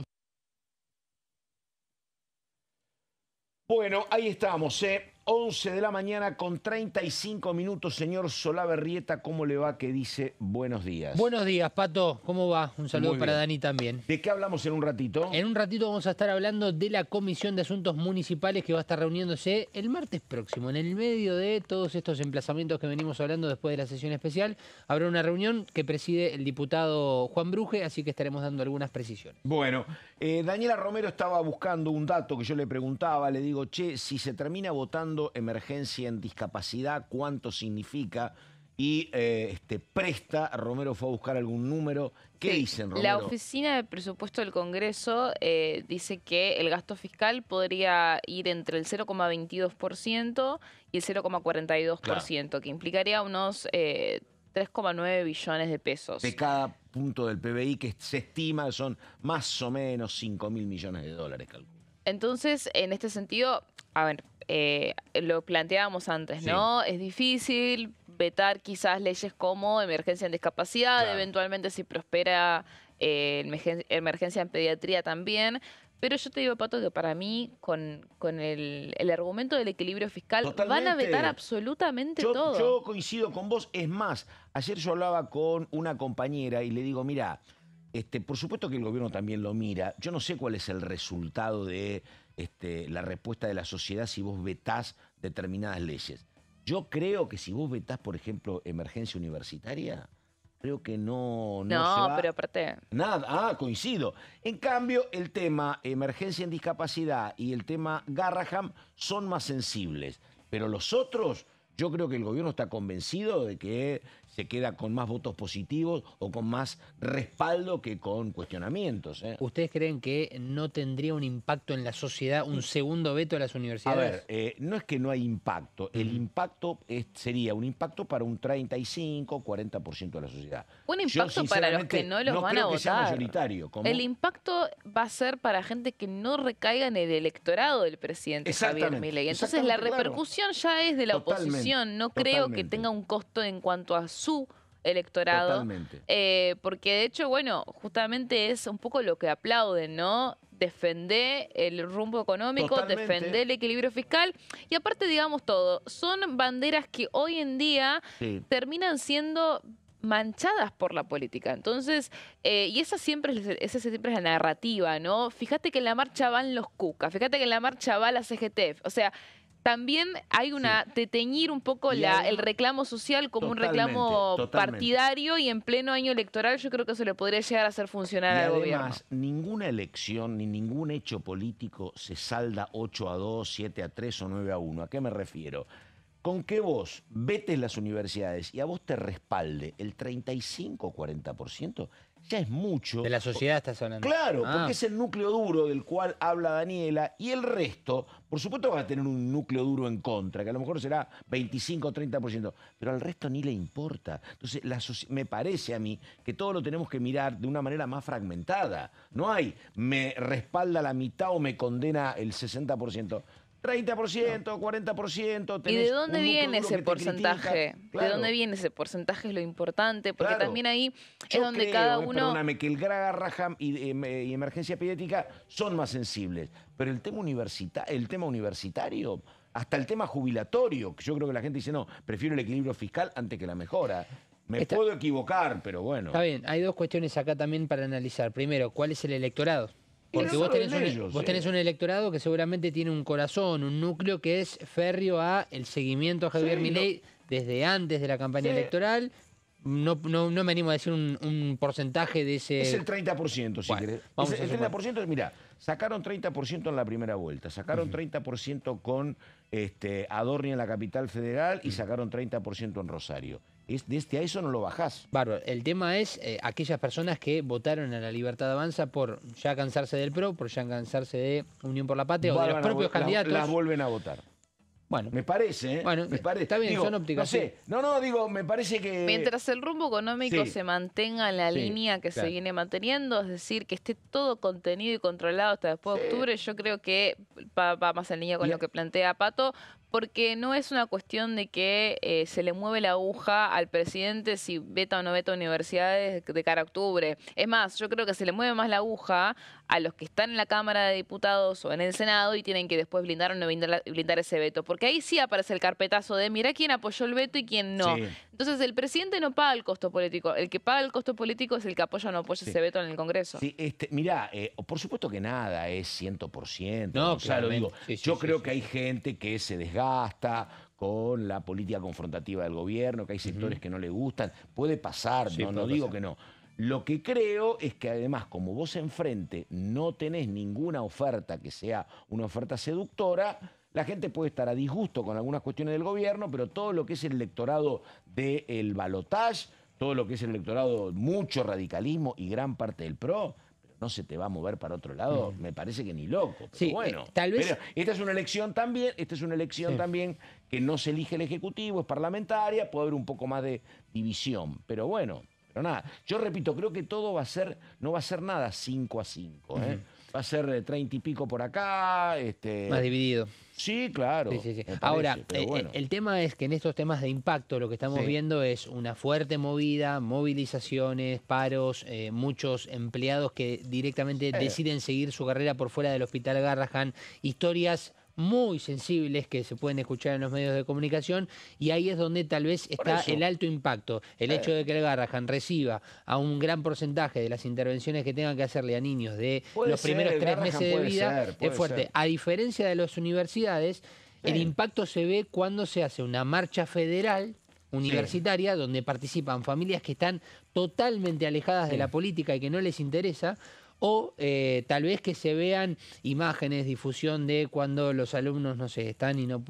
Bueno, ahí estamos, 11 de la mañana con 35 minutos. Señor Solabarrieta, ¿cómo le va? ¿Qué dice? Buenos días. Buenos días, Pato. ¿Cómo va? Un saludo para Dani también. ¿De qué hablamos en un ratito? En un ratito vamos a estar hablando de la Comisión de Asuntos Municipales que va a estar reuniéndose el martes próximo. En el medio de todos estos emplazamientos que venimos hablando después de la sesión especial, habrá una reunión que preside el diputado Juan Bruje, así que estaremos dando algunas precisiones. Bueno, Daniela Romero estaba buscando un dato que yo le preguntaba, le digo, che, si se termina votando emergencia en discapacidad, ¿cuánto significa? Y Presta, Romero fue a buscar algún número. ¿Qué dicen, Romero? La Oficina de Presupuesto del Congreso dice que el gasto fiscal podría ir entre el 0,22% y el 0,42%, claro, que implicaría unos 3,9 billones de pesos. De cada punto del PBI que se estima son más o menos 5.000 millones de dólares, calculo. Entonces, en este sentido, a ver, lo planteábamos antes, ¿no? Es difícil vetar quizás leyes como emergencia en discapacidad, Claro. eventualmente si prospera emergencia en pediatría también. Pero yo te digo, Pato, que para mí, con el argumento del equilibrio fiscal, van a Totalmente. vetar absolutamente todo. Yo coincido con vos. Es más, ayer yo hablaba con una compañera y le digo, mira, por supuesto que el gobierno también lo mira. Yo no sé cuál es el resultado de la respuesta de la sociedad si vos vetás determinadas leyes. Yo creo que si vos vetás, por ejemplo, emergencia universitaria, creo que no se va... pero aparte... Nada, coincido. En cambio, el tema emergencia en discapacidad y el tema Garrahan son más sensibles. Pero los otros, yo creo que el gobierno está convencido de que se queda con más votos positivos o con más respaldo que con cuestionamientos. ¿Ustedes creen que no tendría un impacto en la sociedad un segundo veto a las A universidades? ver, no es que no hay impacto. El impacto sería un impacto para un 35, 40% de la sociedad. Un Yo, impacto para los que sinceramente, no los van a creo que sea votar. mayoritario. ¿Cómo? El impacto va a ser para gente que no recaiga en el electorado del presidente Javier Exactamente, Milei. Entonces la exactamente, claro. repercusión ya es de la Totalmente, oposición. No creo que totalmente. tenga un costo en cuanto a su electorado. Totalmente. Porque de hecho, bueno, justamente es un poco lo que aplauden, ¿no? Defender el rumbo económico, Totalmente. defender el equilibrio fiscal. Y aparte, digamos todo, son banderas que hoy en día Sí. terminan siendo manchadas por la política. Entonces, y esa siempre es la narrativa, ¿no? Fíjate que en la marcha van los Cuca, fíjate que en la marcha va la CGT. O sea, también hay una de teñir un poco Y el reclamo social como un Totalmente, reclamo totalmente. partidario, y en pleno año electoral yo creo que eso le podría llegar a hacer funcionar Y al gobierno. además, ninguna elección ni ningún hecho político se salda 8-2, 7-3 o 9-1. ¿A qué me refiero? Con que vos vetes las universidades y a vos te respalde el 35 o 40%, ya es mucho. De la sociedad estás hablando. Claro, Ah. porque es el núcleo duro del cual habla Daniela, y el resto, por supuesto, va a tener un núcleo duro en contra, que a lo mejor será 25 o 30%, pero al resto ni le importa. Entonces, me parece a mí que todo lo tenemos que mirar de una manera más fragmentada. No hay, me respalda la mitad o me condena el 60%. 30%, 40%. ¿Y tenés de dónde un núcleo viene duro ese que te porcentaje? critica. Claro. ¿De dónde viene ese porcentaje? Es lo importante, porque Claro. también ahí es Yo donde creo, cada uno... Perdóname, que el Garrahan y emergencia pediátrica son más sensibles, pero el tema universitario, hasta el tema jubilatorio, que yo creo que la gente dice, no, prefiero el equilibrio fiscal antes que la mejora. Me puedo equivocar, pero bueno. Está bien, hay dos cuestiones acá también para analizar. Primero, ¿cuál es el electorado? Porque vos tenés un electorado que seguramente tiene un corazón, un núcleo que es férreo a el seguimiento a Javier Milei desde antes de la campaña electoral. No me animo a decir un porcentaje de ese... Es el 30%, si querés. vamos El 30%, mira, sacaron 30% en la primera vuelta, sacaron 30% con Adorni en la capital federal y sacaron 30% en Rosario. A eso no lo bajás. Bárbaro. El tema es aquellas personas que votaron a la Libertad Avanza por ya cansarse del PRO, por ya cansarse de Unión por la Patria o de los propios candidatos. Las vuelven a votar. Bueno, me parece, ¿eh? Bueno, me parece. está bien, son ópticas. No sé, digo, me parece que... Mientras el rumbo económico Sí. se mantenga en la Sí, línea que claro. se viene manteniendo, es decir, que esté todo contenido y controlado hasta después de octubre, yo creo que va más en línea con lo que plantea Pato, porque no es una cuestión de que se le mueve la aguja al presidente si veta o no veta universidades de cara a octubre. Es más, yo creo que se le mueve más la aguja a los que están en la Cámara de Diputados o en el Senado y tienen que después blindar o no blindar ese veto, porque ahí sí aparece el carpetazo de mira quién apoyó el veto y quién no. Sí. Entonces el presidente no paga el costo político, el que paga el costo político es el que apoya o no apoya ese veto en el Congreso. Sí, mirá, por supuesto que nada es 100%. No, o sea, lo claramente. digo. Sí, sí, Yo sí, creo sí. que hay gente que se desgasta con la política confrontativa del gobierno, que hay sectores que no le gustan. Puede pasar, Sí, no puede digo pasar. que no. Lo que creo es que además, como vos enfrente no tenés ninguna oferta que sea una oferta seductora, la gente puede estar a disgusto con algunas cuestiones del gobierno, pero todo lo que es el electorado del balotaje, todo lo que es el electorado, mucho radicalismo y gran parte del PRO, no se te va a mover para otro lado, me parece que ni loco. Pero Sí, bueno, tal vez... pero esta es una elección también, que no se elige el Ejecutivo, es parlamentaria, puede haber un poco más de división, pero bueno, pero nada. Yo repito, creo que todo va a ser, no va a ser nada 5-5, ¿eh? Va a ser 30 y pico por acá. Más dividido. Sí, claro. Sí. Parece, Ahora, bueno. el tema es que en estos temas de impacto lo que estamos viendo es una fuerte movida, movilizaciones, paros, muchos empleados que directamente deciden seguir su carrera por fuera del Hospital Garrahan, historias muy sensibles que se pueden escuchar en los medios de comunicación, y ahí es donde tal vez está el alto impacto. El hecho de que el Garrahan reciba a un gran porcentaje de las intervenciones que tengan que hacerle a niños de los primeros 3 meses de vida es fuerte. A diferencia de las universidades, el impacto se ve cuando se hace una marcha federal universitaria donde participan familias que están totalmente alejadas de la política y que no les interesa, o tal vez que se vean imágenes, difusión de cuando los alumnos, no sé, están y no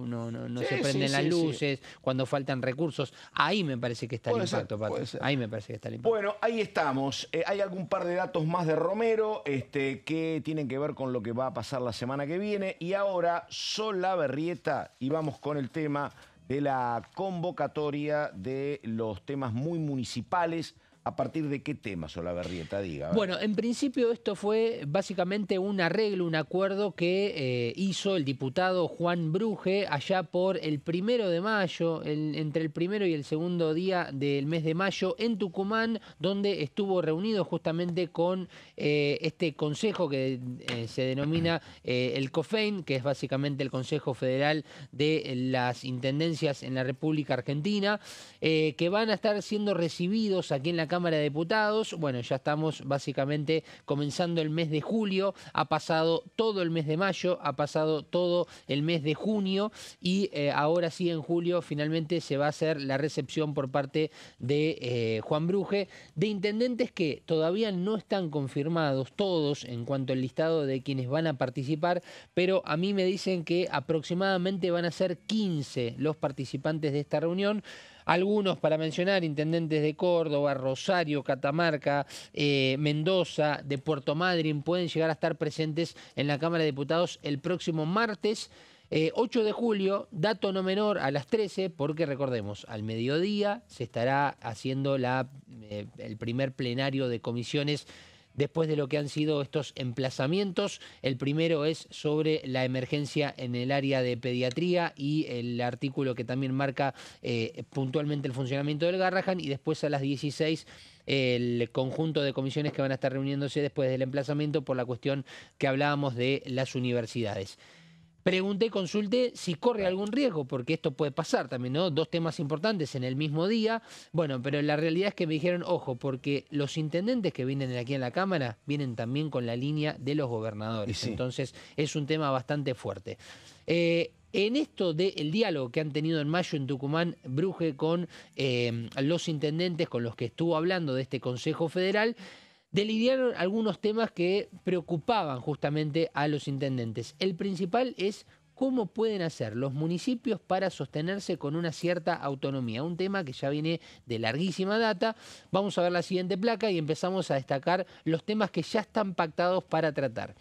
se prenden las luces, cuando faltan recursos. Ahí me parece que está el impacto, Pato. Ahí me parece que está el impacto. Bueno, ahí estamos. Hay algún par de datos más de Romero que tienen que ver con lo que va a pasar la semana que viene. Y ahora, Solabarrieta, y vamos con el tema de la convocatoria de los temas muy municipales. ¿A partir de qué tema, Solabarrieta? Diga. Bueno, en principio esto fue básicamente un arreglo, un acuerdo que hizo el diputado Juan Bruje allá por el 1 de mayo, entre el primero y el segundo día del mes de mayo, en Tucumán, donde estuvo reunido justamente con este consejo que se denomina el COFEIN, que es básicamente el Consejo Federal de las Intendencias en la República Argentina, que van a estar siendo recibidos aquí en la Cámara de Diputados. Bueno, ya estamos básicamente comenzando el mes de julio, ha pasado todo el mes de mayo, ha pasado todo el mes de junio y ahora sí en julio finalmente se va a hacer la recepción por parte de Juan Bruje, de intendentes que todavía no están confirmados todos en cuanto al listado de quienes van a participar, pero a mí me dicen que aproximadamente van a ser 15 los participantes de esta reunión. Algunos, para mencionar, intendentes de Córdoba, Rosario, Catamarca, Mendoza, de Puerto Madryn, pueden llegar a estar presentes en la Cámara de Diputados el próximo martes 8 de julio, dato no menor, a las 13, porque recordemos, al mediodía se estará haciendo el primer plenario de comisiones después de lo que han sido estos emplazamientos. El primero es sobre la emergencia en el área de pediatría y el artículo que también marca puntualmente el funcionamiento del Garrahan, y después a las 16 el conjunto de comisiones que van a estar reuniéndose después del emplazamiento por la cuestión que hablábamos de las universidades. Pregunté, consulté si corre algún riesgo, porque esto puede pasar también, ¿no? 2 temas importantes en el mismo día. Bueno, pero la realidad es que me dijeron, ojo, porque los intendentes que vienen aquí en la Cámara vienen también con la línea de los gobernadores. Sí. Entonces es un tema bastante fuerte. En esto del diálogo que han tenido en mayo en Tucumán, Bruje con los intendentes con los que estuvo hablando de este Consejo Federal, delinearon algunos temas que preocupaban justamente a los intendentes. El principal es cómo pueden hacer los municipios para sostenerse con una cierta autonomía. Un tema que ya viene de larguísima data. Vamos a ver la siguiente placa y empezamos a destacar los temas que ya están pactados para tratar.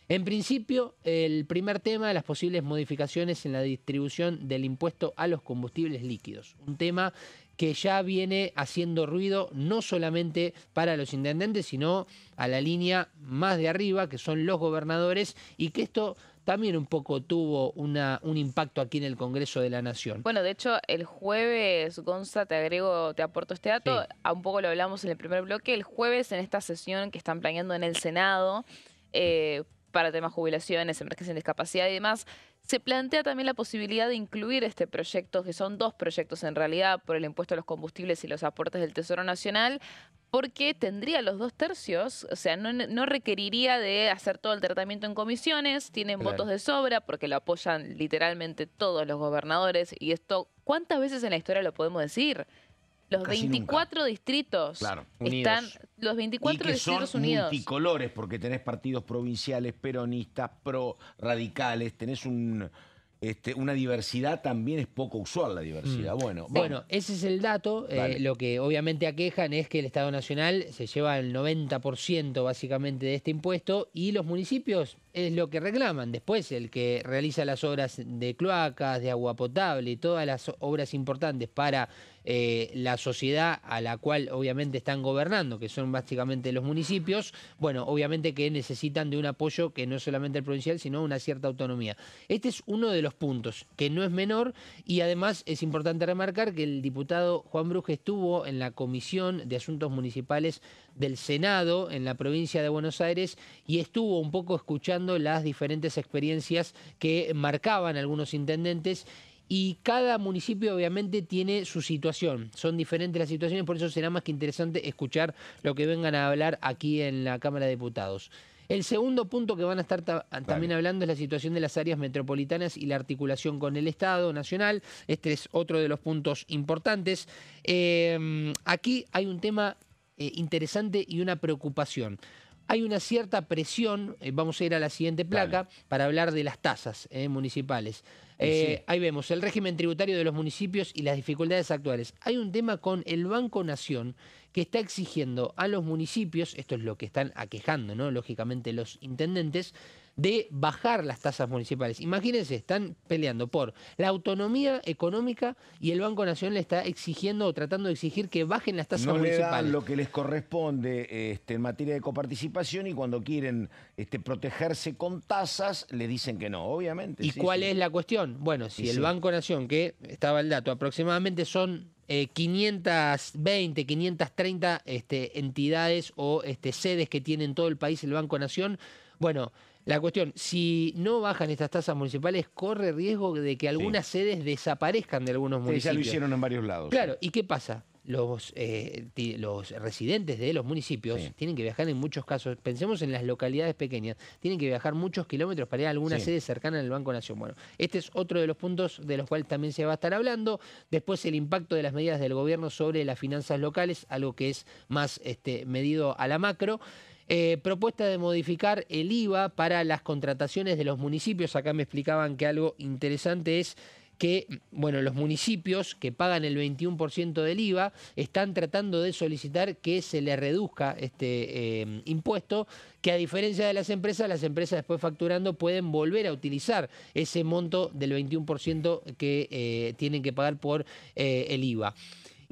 En principio, el primer tema, las posibles modificaciones en la distribución del impuesto a los combustibles líquidos. Un tema que ya viene haciendo ruido no solamente para los intendentes, sino a la línea más de arriba, que son los gobernadores, y que esto también un poco tuvo un impacto aquí en el Congreso de la Nación. Bueno, de hecho, el jueves, Gonza, te aporto este dato, un poco lo hablamos en el primer bloque, el jueves en esta sesión que están planeando en el Senado, para temas jubilaciones, emergencia en discapacidad y demás, se plantea también la posibilidad de incluir este proyecto, que son 2 proyectos en realidad, por el impuesto a los combustibles y los aportes del Tesoro Nacional, porque tendría los 2/3, o sea, no requeriría de hacer todo el tratamiento en comisiones, tienen votos de sobra, porque lo apoyan literalmente todos los gobernadores, y esto, ¿cuántas veces en la historia lo podemos decir? Los Casi 24 nunca. distritos Unidos. están, los 24 y que distritos son unidos. multicolores, porque tenés partidos provinciales, peronistas, pro radicales, tenés una diversidad también es poco usual, la diversidad. Bueno, ese es el dato. Lo que obviamente aquejan es que el Estado Nacional se lleva el 90% básicamente de este impuesto y los municipios es lo que reclaman. Después, el que realiza las obras de cloacas, de agua potable y todas las obras importantes para la sociedad a la cual obviamente están gobernando, que son básicamente los municipios, bueno, obviamente que necesitan de un apoyo que no es solamente el provincial, sino una cierta autonomía. Este es uno de los puntos, que no es menor, y además es importante remarcar que el diputado Juan Bruje estuvo en la Comisión de Asuntos Municipales del Senado en la provincia de Buenos Aires y estuvo un poco escuchando las diferentes experiencias que marcaban algunos intendentes. Y cada municipio obviamente tiene su situación, son diferentes las situaciones, por eso será más que interesante escuchar lo que vengan a hablar aquí en la Cámara de Diputados. El segundo punto que van a estar también hablando es la situación de las áreas metropolitanas y la articulación con el Estado Nacional. Este es otro de los puntos importantes. Aquí hay un tema interesante y una preocupación. Hay una cierta presión, vamos a ir a la siguiente placa, para hablar de las tasas municipales. Ahí vemos el régimen tributario de los municipios y las dificultades actuales. Hay un tema con el Banco Nación que está exigiendo a los municipios, esto es lo que están aquejando, ¿no? Lógicamente los intendentes, de bajar las tasas municipales. Imagínense, están peleando por la autonomía económica y el Banco Nacional le está exigiendo o tratando de exigir que bajen las tasas municipales. No le dan lo que les corresponde en materia de coparticipación y cuando quieren protegerse con tasas le dicen que no, obviamente. ¿Y cuál es la cuestión? Bueno, si el Banco Nación, que estaba el dato, aproximadamente son 520, 530 entidades o sedes que tiene en todo el país el Banco Nación. Bueno, la cuestión, si no bajan estas tasas municipales, corre riesgo de que algunas sedes desaparezcan de algunos municipios. Ya lo hicieron en varios lados. Claro, ¿y qué pasa? Los residentes de los municipios tienen que viajar en muchos casos, pensemos en las localidades pequeñas, tienen que viajar muchos kilómetros para ir a alguna sede cercana al Banco Nación. Bueno, este es otro de los puntos de los cuales también se va a estar hablando. Después el impacto de las medidas del gobierno sobre las finanzas locales, algo que es más medido a la macro. Propuesta de modificar el IVA para las contrataciones de los municipios. Acá me explicaban que algo interesante es que, bueno, los municipios que pagan el 21% del IVA están tratando de solicitar que se le reduzca este impuesto, que a diferencia de las empresas después facturando pueden volver a utilizar ese monto del 21% que tienen que pagar por el IVA.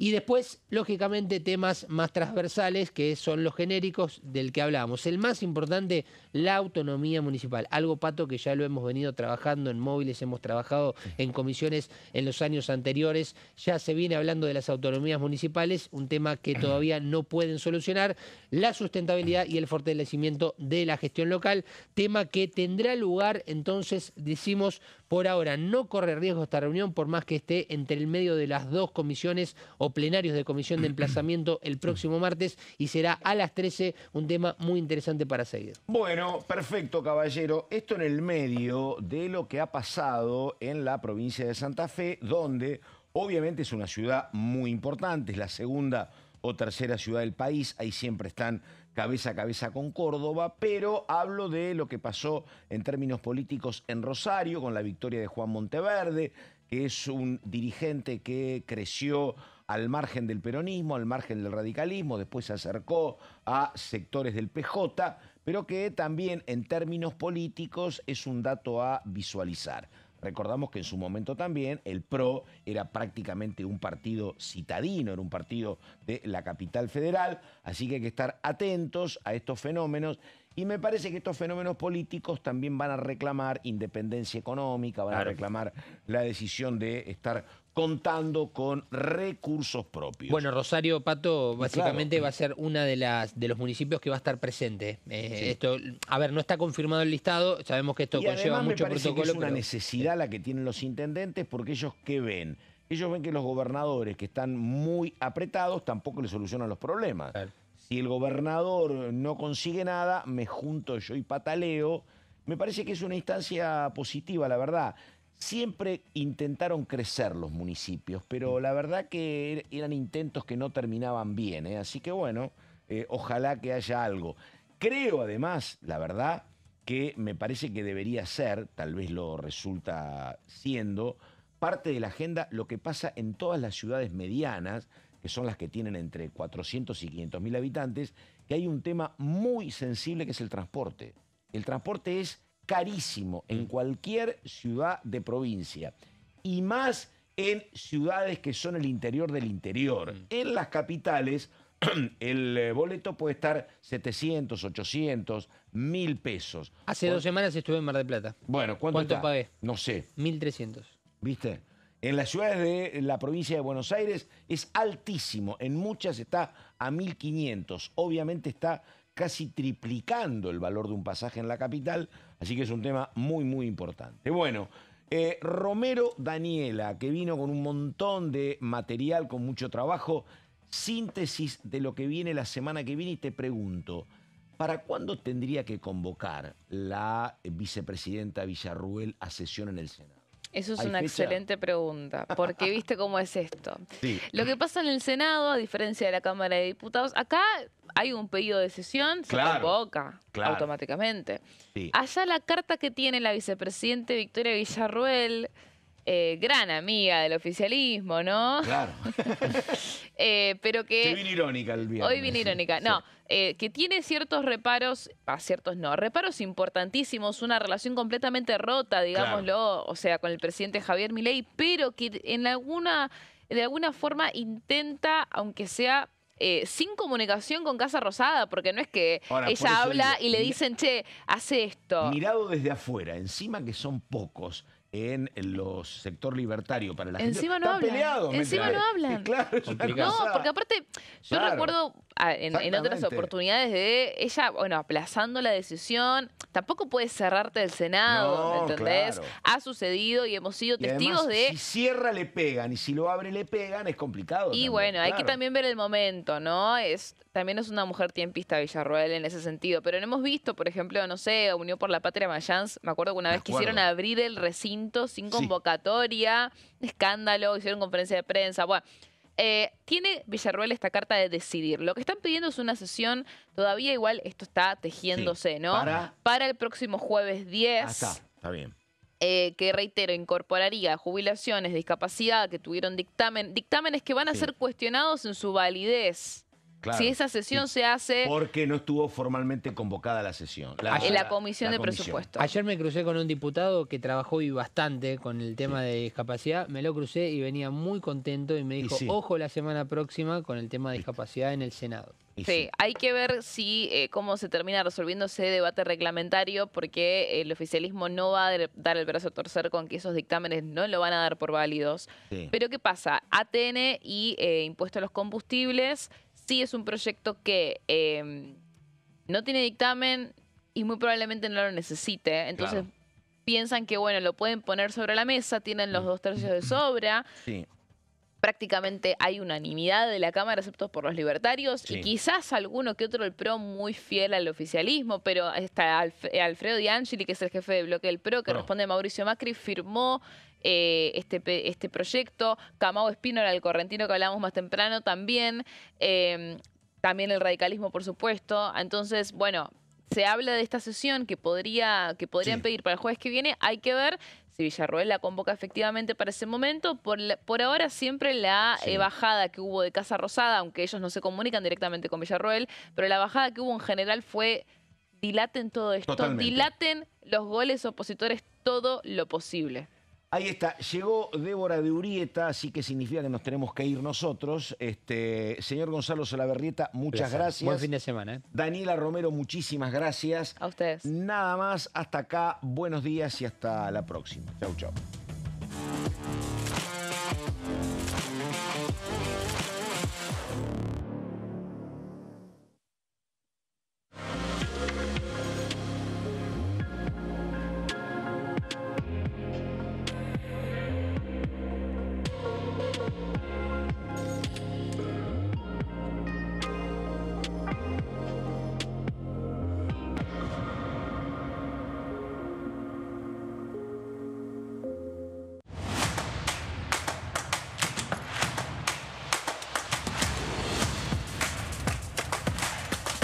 Y después, lógicamente, temas más transversales, que son los genéricos del que hablábamos. El más importante, la autonomía municipal. Algo, Pato, que ya lo hemos venido trabajando en Móviles, hemos trabajado en comisiones en los años anteriores. Ya se viene hablando de las autonomías municipales, un tema que todavía no pueden solucionar. La sustentabilidad y el fortalecimiento de la gestión local. Tema que tendrá lugar, entonces, decimos, por ahora no corre riesgo esta reunión, por más que esté entre el medio de las dos comisiones o plenarios de comisión de emplazamiento el próximo martes, y será a las 13, un tema muy interesante para seguir. Bueno, perfecto, caballero. Esto en el medio de lo que ha pasado en la provincia de Santa Fe, donde obviamente es una ciudad muy importante, es la segunda o tercera ciudad del país, ahí siempre están cabeza a cabeza con Córdoba, pero hablo de lo que pasó en términos políticos en Rosario, con la victoria de Juan Monteverde, que es un dirigente que creció al margen del peronismo, al margen del radicalismo, después se acercó a sectores del PJ, pero que también en términos políticos es un dato a visualizar. Recordamos que en su momento también el PRO era prácticamente un partido citadino, era un partido de la capital federal, así que hay que estar atentos a estos fenómenos. Y me parece que estos fenómenos políticos también van a reclamar independencia económica, van a reclamar la decisión de estar contando con recursos propios. Bueno, Rosario, Pato, básicamente va a ser una de los municipios que va a estar presente. Esto, a ver, no está confirmado el listado, sabemos que esto conlleva mucho protocolo. Que es una necesidad la que tienen los intendentes, porque ellos ¿qué ven? Ellos ven que los gobernadores que están muy apretados tampoco les solucionan los problemas. Claro. Si el gobernador no consigue nada, me junto yo y pataleo. Me parece que es una instancia positiva, la verdad. Siempre intentaron crecer los municipios, pero la verdad que eran intentos que no terminaban bien, Así que bueno, ojalá que haya algo. Creo además, la verdad, que me parece que debería ser, tal vez lo resulta siendo, parte de la agenda lo que pasa en todas las ciudades medianas, que son las que tienen entre 400 y 500 mil habitantes, que hay un tema muy sensible que es el transporte. El transporte es carísimo en cualquier ciudad de provincia y más en ciudades que son el interior del interior. En las capitales el boleto puede estar 700, 800, 1.000 pesos. Hace 2 semanas estuve en Mar del Plata. Bueno, ¿cuánto está? pagué? No sé. 1.300. ¿Viste? En las ciudades de la provincia de Buenos Aires es altísimo. En muchas está a 1.500. Obviamente está casi triplicando el valor de un pasaje en la capital. Así que es un tema muy, muy importante. Bueno, Romero Daniela, que vino con un montón de material, con mucho trabajo. Síntesis de lo que viene la semana que viene y te pregunto, ¿para cuándo tendría que convocar la vicepresidenta Villarruel a sesión en el Senado? Eso es ¿Hay una fecha? excelente pregunta, porque viste cómo es esto. Sí. Lo que pasa en el Senado, a diferencia de la Cámara de Diputados, acá hay un pedido de sesión, se convoca automáticamente. Sí. Allá la carta que tiene la vicepresidenta Victoria Villarruel, gran amiga del oficialismo, ¿no? Claro. Pero que... Hoy vine irónica el viernes. Hoy vine irónica. No, que tiene ciertos reparos, ciertos no, reparos importantísimos, una relación completamente rota, digámoslo, o sea, con el presidente Javier Milei, pero que de alguna forma intenta, aunque sea sin comunicación con Casa Rosada, porque no es que Ahora, por ella eso habla digo, y le dicen, che, hace esto. Mirado desde afuera, encima que son pocos en los sector libertario para la gente. Encima no Están hablan. peleados. Encima no hablan. Claro, es una No, cosa- porque aparte, yo Claro. recuerdo en otras Exactamente. oportunidades de ella, bueno, aplazando la decisión. Tampoco puedes cerrarte del Senado, No, ¿me entendés? claro. Ha sucedido y hemos sido Y testigos además, de... si cierra le pegan y si lo abre le pegan, es complicado. Y también, bueno, hay que claro. también ver el momento, ¿no? También es una mujer tiempista Villarruel en ese sentido. Pero no hemos visto, por ejemplo, no sé, Unión por la Patria Mayans, me acuerdo que una vez quisieron abrir el recinto sin convocatoria, escándalo, hicieron conferencia de prensa, bueno. Tiene Villarruel esta carta de decidir. Lo que están pidiendo es una sesión, todavía igual esto está tejiéndose, ¿no? Para el próximo jueves 10. Está bien. Que reitero, incorporaría jubilaciones, discapacidad que tuvieron dictámenes que van a ser cuestionados en su validez. Claro. Si esa sesión se hace Porque no estuvo formalmente convocada la sesión. en la comisión de presupuesto. Ayer me crucé con un diputado que trabajó y bastante con el tema de discapacidad. Me lo crucé y venía muy contento y me dijo, ojo la semana próxima con el tema de discapacidad en el Senado. Sí, hay que ver si cómo se termina resolviendo ese debate reglamentario, porque el oficialismo no va a dar el brazo a torcer con que esos dictámenes no lo van a dar por válidos. Sí. Pero ¿qué pasa? ATN y impuesto a los combustibles sí es un proyecto que no tiene dictamen y muy probablemente no lo necesite. Entonces piensan que, bueno, lo pueden poner sobre la mesa, tienen los 2/3 de sobra. Sí. Prácticamente hay unanimidad de la Cámara, excepto por los libertarios, Sí. y quizás alguno que otro del PRO muy fiel al oficialismo, pero está Alfredo Di Angeli, que es el jefe del bloque del PRO, que responde a Mauricio Macri, firmó este proyecto. Camao Espínola, el correntino que hablábamos más temprano, también. También el radicalismo, por supuesto. Entonces, bueno, se habla de esta sesión que podrían pedir para el jueves que viene. Hay que ver si Villarruel la convoca efectivamente para ese momento. Por ahora siempre la bajada que hubo de Casa Rosada, aunque ellos no se comunican directamente con Villarruel, pero la bajada que hubo en general fue dilaten todo esto, dilaten los goles opositores todo lo posible. Ahí está, llegó Débora de Urieta, así que significa que nos tenemos que ir nosotros. Señor Gonzalo Salaverrieta, muchas gracias. Buen fin de semana. Daniela Romero, muchísimas gracias. A ustedes. Nada más, hasta acá, buenos días y hasta la próxima. Chau, chau.